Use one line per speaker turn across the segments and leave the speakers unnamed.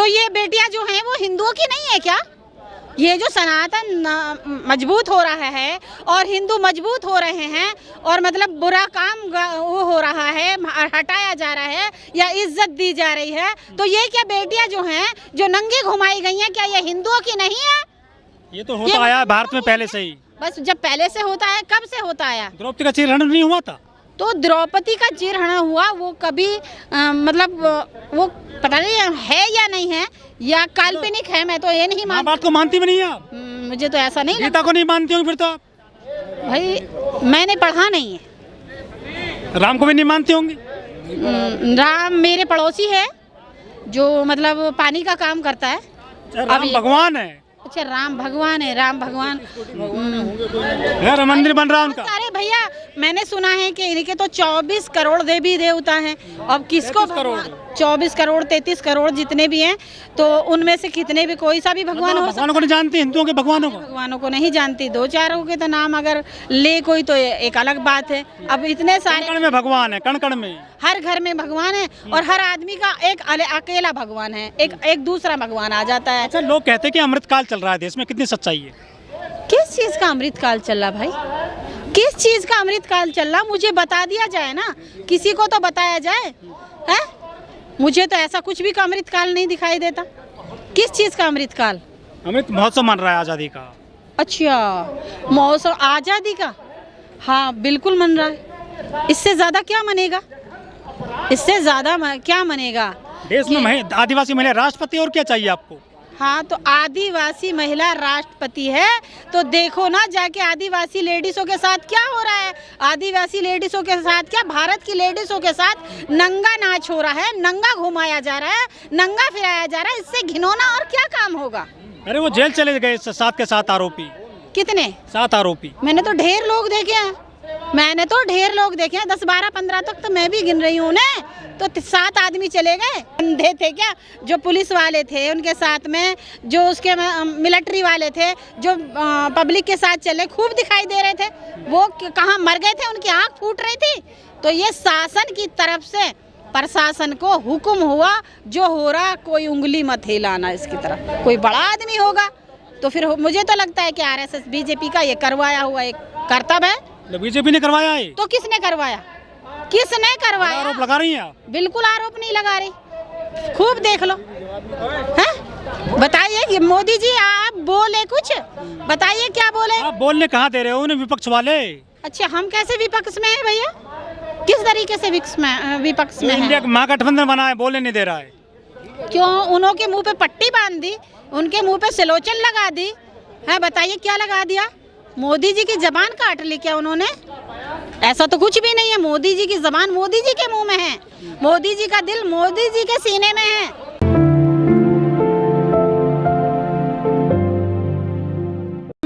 तो ये बेटियां जो हैं वो हिंदुओं की नहीं है क्या? ये जो सनातन मजबूत हो रहा है और हिंदू मजबूत हो रहे हैं और मतलब बुरा काम वो हो रहा है, हटाया जा रहा है या इज्जत दी जा रही है, तो ये क्या बेटियां जो हैं जो नंगी घुमाई गई हैं, क्या ये हिंदुओं की नहीं है?
ये तो होता आया है भारत में पहले से ही।
बस जब पहले से होता है, कब से होता आया?
द्रौपदी का चीरहरण नहीं हुआ था?
तो द्रौपदी का चीरहरण हुआ, वो कभी मतलब वो पता नहीं है या नहीं है या काल्पनिक है, मैं तो ये नहीं मानती।
बात को मानती भी नहीं है आप?
मुझे तो ऐसा नहीं
गीता को नहीं मानती होंगी फिर तो आप?
भाई मैंने पढ़ा नहीं है।
राम को भी नहीं मानती होंगी?
राम मेरे पड़ोसी है जो मतलब पानी का काम करता है।
राम भगवान है।
अच्छा, राम भगवान है, राम भगवान
राम मंदिर बन रहा है उनका।
अरे भैया, मैंने सुना है कि इनके तो 24 करोड़ देवी देवता हैं। अब किसको 24 करोड़ 33 करोड़ जितने भी हैं, तो उनमें से कितने भी कोई सा भी भगवान हो।
भगवानों को नहीं जानती, हिंदुओं के भगवानों को?
भगवानों को नहीं जानती, दो चारों के तो नाम अगर ले कोई तो एक अलग बात है। अब इतने सारे
कण में भगवान है, कण कण में,
हर घर में भगवान है और हर आदमी का एक अकेला भगवान है, एक दूसरा भगवान आ जाता है।
अच्छा, लोग कहते हैं कि अमृतकाल चल रहा है देश में, कितनी सच्चाई है?
किस चीज का अमृतकाल चल रहा भाई? किस चीज का अमृतकाल चल रहा, मुझे बता दिया जाए ना, किसी को तो बताया जाए है? मुझे तो ऐसा कुछ भी का अमृतकाल नहीं दिखाई देता। किस चीज का अमृतकाल?
अमृत महोत्सव मन रहा है आज़ादी का।
अच्छा, महोत्सव आज़ादी का, हाँ बिल्कुल मन रहा है। इससे ज़्यादा क्या मनेगा? इससे ज़्यादा क्या मनेगा?
देश में आदिवासी महिला राष्ट्रपति, और क्या चाहिए आपको?
हाँ, तो आदिवासी महिला राष्ट्रपति है तो देखो ना जाके आदिवासी लेडीज़ों के साथ क्या हो रहा है। आदिवासी लेडीज़ों के साथ क्या, भारत की लेडीज़ों के साथ नंगा नाच हो रहा है, नंगा घुमाया जा रहा है, नंगा फिराया जा रहा है। इससे घिनौना और क्या काम होगा?
अरे वो जेल चले गए 7 के 7 आरोपी।
कितने?
7 आरोपी।
मैंने तो ढेर लोग देखे हैं, 10, 12, 15 तक तो मैं भी गिन रही हूँ ना। तो 7 आदमी चले गए। अंधे थे क्या? जो पुलिस वाले थे उनके साथ में, जो उसके मिलिट्री वाले थे, जो पब्लिक के साथ चले, खूब दिखाई दे रहे थे। वो कहाँ मर गए थे, उनकी आँख फूट रही थी। तो ये शासन की तरफ से प्रशासन को हुक्म हुआ, जो हो रहा कोई उंगली मत हिलाना इसकी तरफ। कोई बड़ा आदमी होगा तो फिर मुझे तो लगता है कि RSS बीजेपी का ये करवाया हुआ एक कर्तव्य है।
बीजेपी ने करवाया है?
तो किसने करवाया? किसने करवाया?
आरोप लगा रही हैं आप?
बिल्कुल आरोप नहीं लगा रही, खूब देख लो। हैं? बताइए कि मोदी जी आप बोले कुछ, बताइए क्या बोले?
आप बोलने कहाँ दे रहे हो उन्हें, विपक्ष वाले?
अच्छा, हम कैसे विपक्ष में हैं भैया? किस तरीके से विपक्ष में
इंडिया
है?
महागठबंधन बना है, बोलने नहीं दे रहा है।
क्यों? उन्हों के मुंह पे पट्टी बांध दी, उनके मुंह पे सिलोचन लगा दी है। बताइए क्या लगा दिया? मोदी जी की जबान काट ली क्या उन्होंने? ऐसा तो कुछ भी नहीं है। मोदी जी की जबान मोदी जी के मुंह में है, मोदी जी का दिल मोदी जी के सीने में है।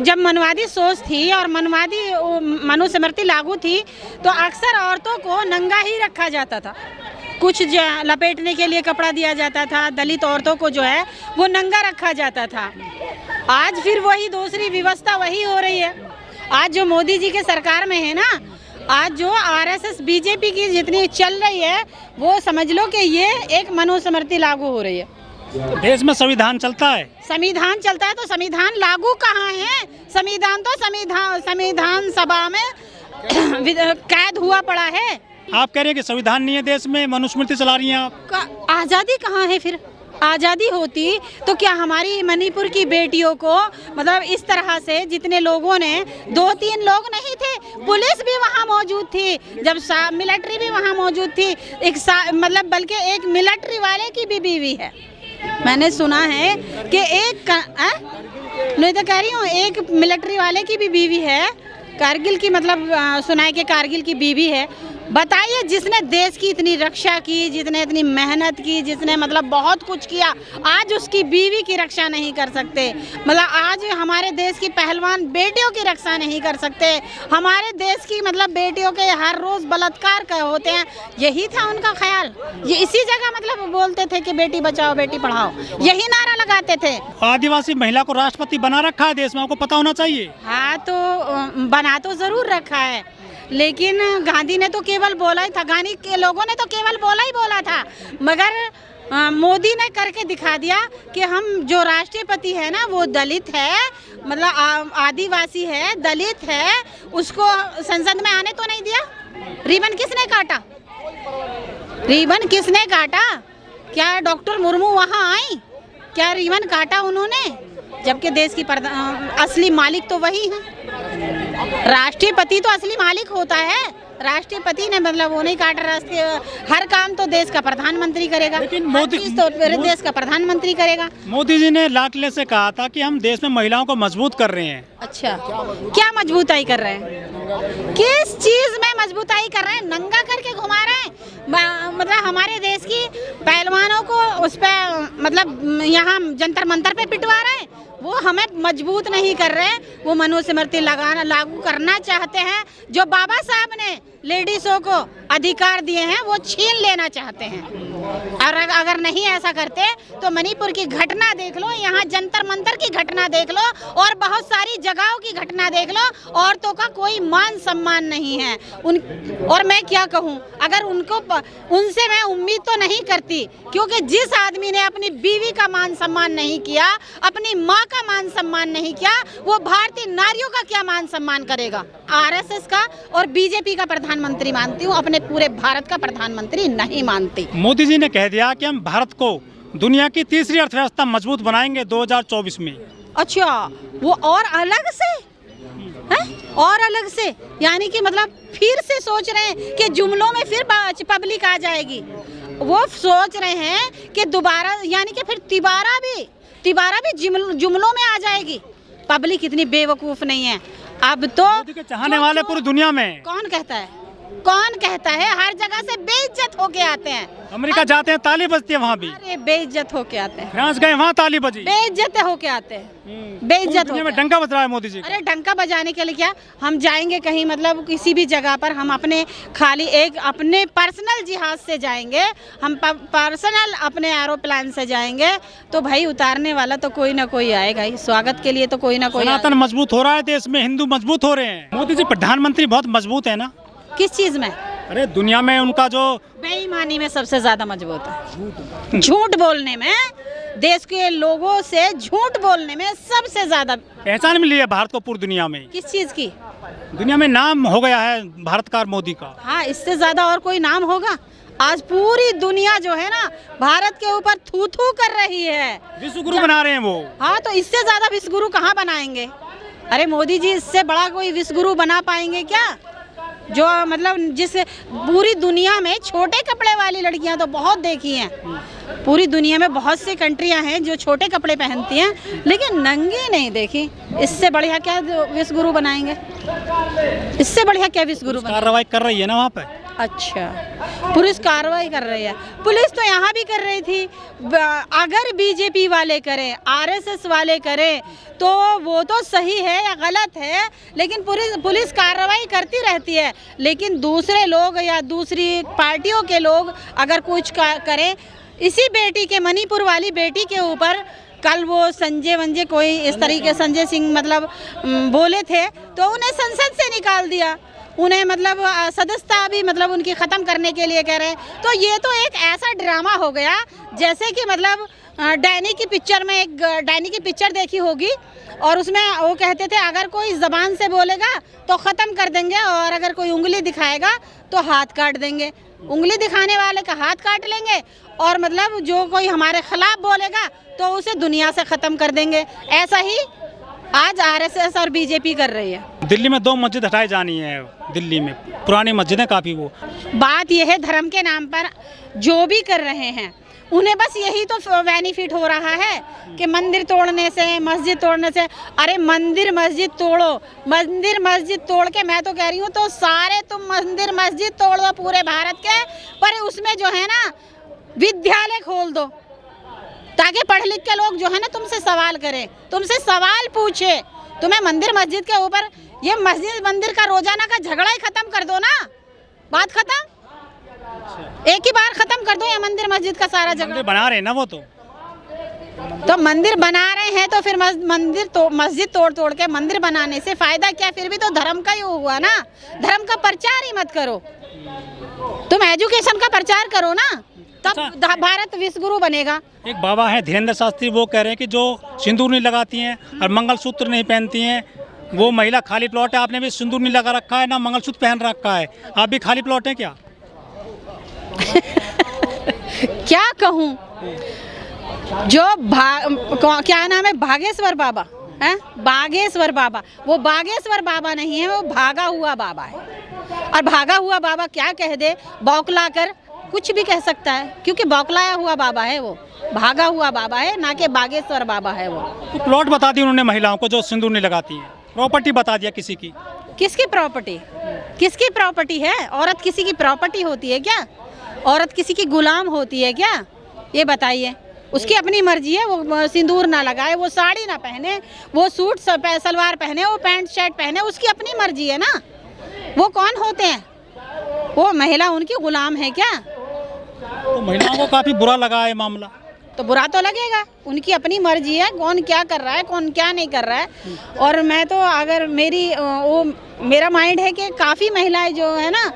जब मनवादी सोच थी और मनवादी मनुस्मृति लागू थी तो अक्सर औरतों को नंगा ही रखा जाता था। कुछ लपेटने के लिए कपड़ा दिया जाता था, दलित औरतों को जो है वो नंगा रखा जाता था। आज फिर वही दूसरी व्यवस्था वही हो रही है। आज जो मोदी जी के सरकार में है ना, आज जो RSS बीजेपी की जितनी चल रही है, वो समझ लो कि ये एक मनुस्मृति लागू हो रही है।
देश में संविधान चलता है?
संविधान चलता है तो संविधान लागू कहाँ है? संविधान तो संविधान सभा में कैद हुआ पड़ा है।
आप कह रहे हैं कि संविधान नहीं है देश में, मनुस्मृति चला रही हैं आप।
आज़ादी कहाँ है फिर? आज़ादी होती तो क्या हमारी मणिपुर की बेटियों को मतलब इस तरह से, जितने लोगों ने, 2-3 लोग नहीं थे, पुलिस भी वहाँ मौजूद थी, जब मिलिट्री भी वहाँ मौजूद थी, मतलब बल्कि एक मिलिट्री वाले की भी बीवी है। मैंने सुना है कि नहीं तो कह रही हूँ, एक मिलिट्री वाले की भी बीवी है, कारगिल की, मतलब सुना है कि कारगिल की बीवी है। बताइए, जिसने देश की इतनी रक्षा की, जिसने इतनी मेहनत की, जिसने मतलब बहुत कुछ किया, आज उसकी बीवी की रक्षा नहीं कर सकते। मतलब आज हमारे देश की पहलवान बेटियों की रक्षा नहीं कर सकते। हमारे देश की मतलब बेटियों के हर रोज़ बलात्कार होते हैं। यही था उनका ख्याल। ये इसी जगह मतलब बोलते थे कि बेटी बचाओ बेटी पढ़ाओ, यही नारा लगाते थे।
आदिवासी महिला को राष्ट्रपति बना रखा है देश में, आपको पता होना चाहिए।
हाँ, तो बना तो ज़रूर रखा है, लेकिन गांधी ने तो केवल बोला ही था, गांधी के लोगों ने तो केवल बोला ही बोला था, मगर मोदी ने करके दिखा दिया कि हम जो राष्ट्रपति है ना वो दलित है, मतलब आदिवासी है, दलित है, उसको संसद में आने तो नहीं दिया। रिबन किसने काटा? रिबन किसने काटा? क्या डॉक्टर मुर्मू वहाँ आई? क्या रिबन काटा उन्होंने? जबकि देश की असली मालिक तो वही है। राष्ट्रपति तो असली मालिक होता है। राष्ट्रपति ने मतलब वो नहीं काटा। राष्ट्रीय हर काम तो देश का प्रधानमंत्री करेगा,
लेकिन मोदी
तो देश का प्रधानमंत्री करेगा।
मोदी जी ने लाडले से कहा था कि हम देश में महिलाओं को मजबूत कर रहे हैं।
अच्छा, क्या मजबूताई कर रहे हैं? किस चीज में मजबूताई कर रहे हैं? नंगा करके घुमा रहे हैं। मतलब हमारे देश की पहलवानों को उस पे मतलब यहाँ जंतर मंतर पे पिटवा रहे हैं। वो हमें मजबूत नहीं कर रहे, वो मनुस्मृति लागू करना चाहते हैं। जो बाबा साहब ने लेडीज़ों को अधिकार दिए हैं वो छीन लेना चाहते हैं। और अगर नहीं ऐसा करते तो मणिपुर की घटना देख लो, यहाँ जंतर मंतर की घटना देख लो, और बहुत सारी जगहों की घटना देख लो। औरतों का कोई मान सम्मान नहीं है और मैं क्या कहूँ, अगर उनसे मैं उम्मीद तो नहीं करती, क्योंकि जिस आदमी ने अपनी बीवी का मान सम्मान नहीं किया, अपनी माँ का मान सम्मान नहीं किया, वो भारतीय नारियों का क्या मान सम्मान करेगा? आरएसएस का और बीजेपी का प्रधानमंत्री मानती हूँ, अपने पूरे भारत का प्रधानमंत्री नहीं मानती।
मोदी जी ने कह दिया कि हम भारत को दुनिया की तीसरी अर्थव्यवस्था मजबूत बनाएंगे 2024 में।
अच्छा, वो और अलग से है? और अलग से यानी कि मतलब फिर से सोच रहे हैं कि जुमलों में फिर पब्लिक आ जाएगी। वो सोच रहे हैं कि दोबारा यानी कि फिर तिबारा भी जुमलों में आ जाएगी। पब्लिक इतनी बेवकूफ नहीं है। अब तो
मोदी के चाहने वाले पूरी दुनिया में
कौन कहता है? हर जगह से बेइज्जत होके आते हैं।
अमेरिका जाते हैं ताली बजती है वहाँ भी।
अरे बेइज्जत होके आते हैं।
फ्रांस गए वहाँ ताली बजी।
बेइज्जत होके आते हैं, बेइज्जत होके।
में डंका बज रहा है मोदी जी।
अरे डंका बजाने के लिए क्या, हम जाएंगे कहीं मतलब किसी भी जगह पर, हम अपने खाली एक अपने पर्सनल जहाज से जाएंगे, हम पर्सनल अपने एरोप्लेन से जाएंगे, तो भाई उतारने वाला तो कोई ना कोई आएगा ही। स्वागत के लिए तो कोई ना कोई।
सनातन मजबूत हो रहा है देश में, हिंदू मजबूत हो रहे हैं। मोदी जी प्रधानमंत्री बहुत मजबूत है ना।
किस चीज में?
अरे दुनिया में उनका जो
बेईमानी में सबसे ज्यादा मजबूत है। झूठ बोलने में, देश के लोगों से झूठ बोलने में सबसे ज्यादा
पहचान मिली है भारत को पूरी दुनिया में।
किस चीज की?
दुनिया में नाम हो गया है भारत का, मोदी का।
हाँ, इससे ज्यादा और कोई नाम होगा? आज पूरी दुनिया जो है ना भारत के ऊपर थू थू कर रही है।
विश्व गुरु बना रहे हैं वो।
हाँ, तो इससे ज्यादा विश्व गुरु कहाँ बनाएंगे? अरे मोदी जी इससे बड़ा कोई विश्व गुरु बना पाएंगे क्या? जो मतलब जिससे पूरी दुनिया में छोटे कपड़े वाली लड़कियां तो बहुत देखी हैं। पूरी दुनिया में बहुत सी कंट्रियां हैं जो छोटे कपड़े पहनती हैं, लेकिन नंगी नहीं देखी। इससे बढ़िया क्या विश्व गुरु बनाएंगे? इससे बढ़िया क्या विश्व गुरु?
कार्रवाई कर रही है ना वहाँ पे।
अच्छा, पुलिस कार्रवाई कर रही है। पुलिस तो यहाँ भी कर रही थी। अगर बीजेपी वाले करें, आरएसएस वाले करें, तो वो तो सही है या गलत है, लेकिन पुलिस कार्रवाई करती रहती है। लेकिन दूसरे लोग या दूसरी पार्टियों के लोग अगर कुछ करें, इसी बेटी के, मणिपुर वाली बेटी के ऊपर कल वो संजय कोई इस तरीके, संजय सिंह मतलब बोले थे, तो उन्हें संसद से निकाल दिया। उन्हें मतलब सदस्यता भी मतलब उनकी ख़त्म करने के लिए कह रहे हैं। तो ये तो एक ऐसा ड्रामा हो गया जैसे कि मतलब डैनी की पिक्चर में, एक डैनी की पिक्चर देखी होगी, और उसमें वो कहते थे अगर कोई ज़बान से बोलेगा तो ख़त्म कर देंगे, और अगर कोई उंगली दिखाएगा तो हाथ काट देंगे। उंगली दिखाने वाले का हाथ काट लेंगे, और मतलब जो कोई हमारे खिलाफ बोलेगा तो उसे दुनिया से ख़त्म कर देंगे। ऐसा ही आज आरएसएस और बीजेपी कर रही है।
दिल्ली में 2 मस्जिद हटाई जानी है। दिल्ली में पुरानी मस्जिदें काफ़ी वो।
बात यह है, धर्म के नाम पर जो भी कर रहे हैं उन्हें बस यही तो बेनिफिट हो रहा है कि मंदिर तोड़ने से, मस्जिद तोड़ने से। अरे मंदिर मस्जिद तोड़ो, मंदिर मस्जिद तोड़ के, मैं तो कह रही हूँ तो सारे तुम मंदिर मस्जिद तोड़ दो पूरे भारत के, पर उसमें जो है ना विद्यालय खोल दो, ताकि पढ़ लिख के लोग जो है ना तुमसे सवाल करें, तुमसे सवाल पूछे। तुम्हें मंदिर मस्जिद के ऊपर, ये मस्जिद मंदिर का रोजाना का झगड़ा ही खत्म कर दो ना, बात खत्म। एक ही बार खत्म कर दो ये मंदिर मस्जिद का सारा झगड़ा।
बना रहे हैं ना वो तो
मंदिर बना रहे हैं, तो फिर मस्जिद तोड़ के मंदिर बनाने से फायदा क्या? फिर भी तो धर्म का ही हुआ ना। धर्म का प्रचार ही मत करो, तुम एजुकेशन का प्रचार करो ना। तब भारत विश्व गुरु बनेगा।
एक बाबा हैं धीरेन्द्र शास्त्री, वो कह रहे हैं कि जो सिंदूर नहीं लगाती हैं और मंगलसूत्र नहीं पहनती हैं वो महिला खाली प्लॉट है। आपने भी सिंदूर नहीं लगा रखा है, ना मंगलसूत्र पहन रखा है, आप भी खाली प्लॉट हैं क्या?
क्या कहूँ, जो क्या नाम है, भागेश्वर बाबा है, बागेश्वर बाबा, वो बागेश्वर बाबा नहीं है, वो भागा हुआ बाबा है। और भागा हुआ बाबा क्या कह दे, बौखला कर कुछ भी कह सकता है, क्योंकि बौखलाया हुआ बाबा है, वो भागा हुआ बाबा है, ना कि बागेश्वर बाबा है वो।
तो प्लॉट बता दी उन्होंने महिलाओं को जो सिंदूर नहीं लगाती हैं, प्रॉपर्टी बता दिया किसी की।
किसकी प्रॉपर्टी, किसकी प्रॉपर्टी है? औरत किसी की प्रॉपर्टी होती है क्या? औरत किसी की गुलाम होती है क्या? ये बताइए। उसकी अपनी मर्जी है, वो सिंदूर ना लगाए, वो साड़ी ना पहने, वो सूट सलवार पहने, वो पैंट शर्ट पहने, उसकी अपनी मर्जी है ना। वो कौन होते हैं? वो महिला उनकी गुलाम है क्या?
तो महिलाओं को काफ़ी बुरा लगा है मामला।
तो बुरा तो लगेगा, उनकी अपनी मर्जी है, कौन क्या कर रहा है, कौन क्या नहीं कर रहा है। और मैं तो अगर मेरा माइंड है कि काफ़ी महिलाएं जो है ना,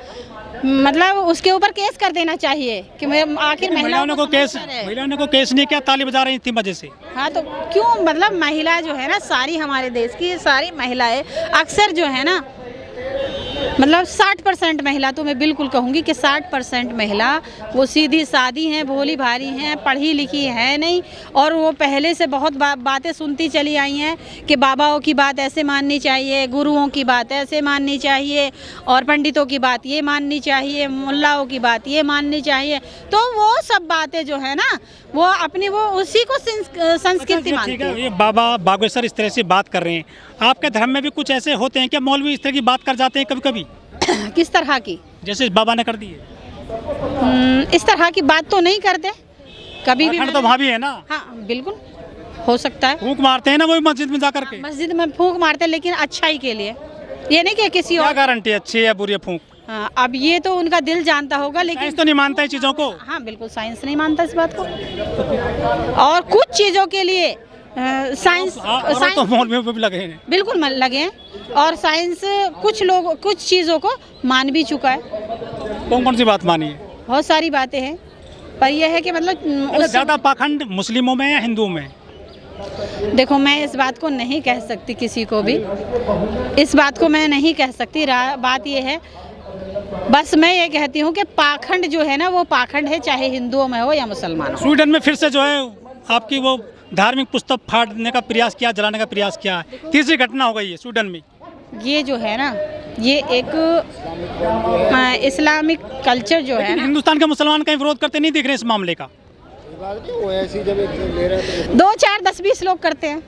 मतलब उसके ऊपर केस कर देना चाहिए कि मैं आखिर महिलाओं को
केस नहीं किया, ताली बजा रही थी मजे से।
हाँ, तो क्यों, मतलब महिला जो है ना, सारी हमारे देश की सारी महिलाएं अक्सर जो है ना, मतलब 60% महिला, तो मैं बिल्कुल कहूँगी कि 60% महिला वो सीधी सादी हैं, भोली भारी हैं, पढ़ी लिखी है नहीं। और वो पहले से बहुत बातें सुनती चली आई हैं कि बाबाओं की बात ऐसे माननी चाहिए, गुरुओं की बात ऐसे माननी चाहिए, और पंडितों की बात ये माननी चाहिए, मुल्लाओं की बात ये माननी चाहिए। तो वो सब बातें जो है ना, वो अपनी वो उसी को संस्कृति मानती है।
ये बाबा बागेश्वर इस तरह से बात कर रहे हैं, आपके धर्म में भी कुछ ऐसे होते हैं क्या, मौलवी इस तरह की बात कर जाते हैं कभी कभी?
किस तरह की?
जैसे इस बाबा ने कर दी है।
इस तरह की बात तो नहीं करते कभी भी।
तो वहाँ भी है ना?
हाँ, बिल्कुल हो सकता है।
फूंक मारते हैं ना वो मस्जिद में जाकर के।
मस्जिद में फूंक मारते हैं, लेकिन अच्छाई के लिए, ये नहीं कि किसी और।
गारंटी अच्छी है बुरी फूंक?
हाँ, अब ये तो उनका दिल जानता होगा, लेकिन
साइंस तो नहीं मानता है चीज़ों को।
हाँ, बिल्कुल साइंस नहीं मानता इस बात को। और कुछ चीज़ों के लिए साइंस
तो मौलवियों पे भी लगे हैं।
बिल्कुल लगे हैं, और साइंस कुछ चीज़ों को मान भी चुका है।
कौन सी बात मानी है?
बहुत सारी बातें हैं, पर यह है कि मतलब
ज़्यादा पाखंड मुस्लिमों में या हिंदुओं में?
देखो, मैं इस बात को नहीं कह सकती, किसी को भी इस बात को मैं नहीं कह सकती। बात यह है, बस मैं ये कहती हूँ कि पाखंड जो है ना, वो पाखंड है, चाहे हिंदुओं में हो या मुसलमानों।
स्वीडन में फिर से जो है आपकी वो धार्मिक पुस्तक फाड़ने का प्रयास किया, जलाने का प्रयास किया है। तीसरी घटना हो गई है स्वीडन में। ये
जो है ना, ये एक इस्लामिक कल्चर जो है ना,
हिंदुस्तान के मुसलमान कहीं विरोध करते नहीं दिख रहे इस मामले का।
2, 4, 10, 20 लोग करते हैं।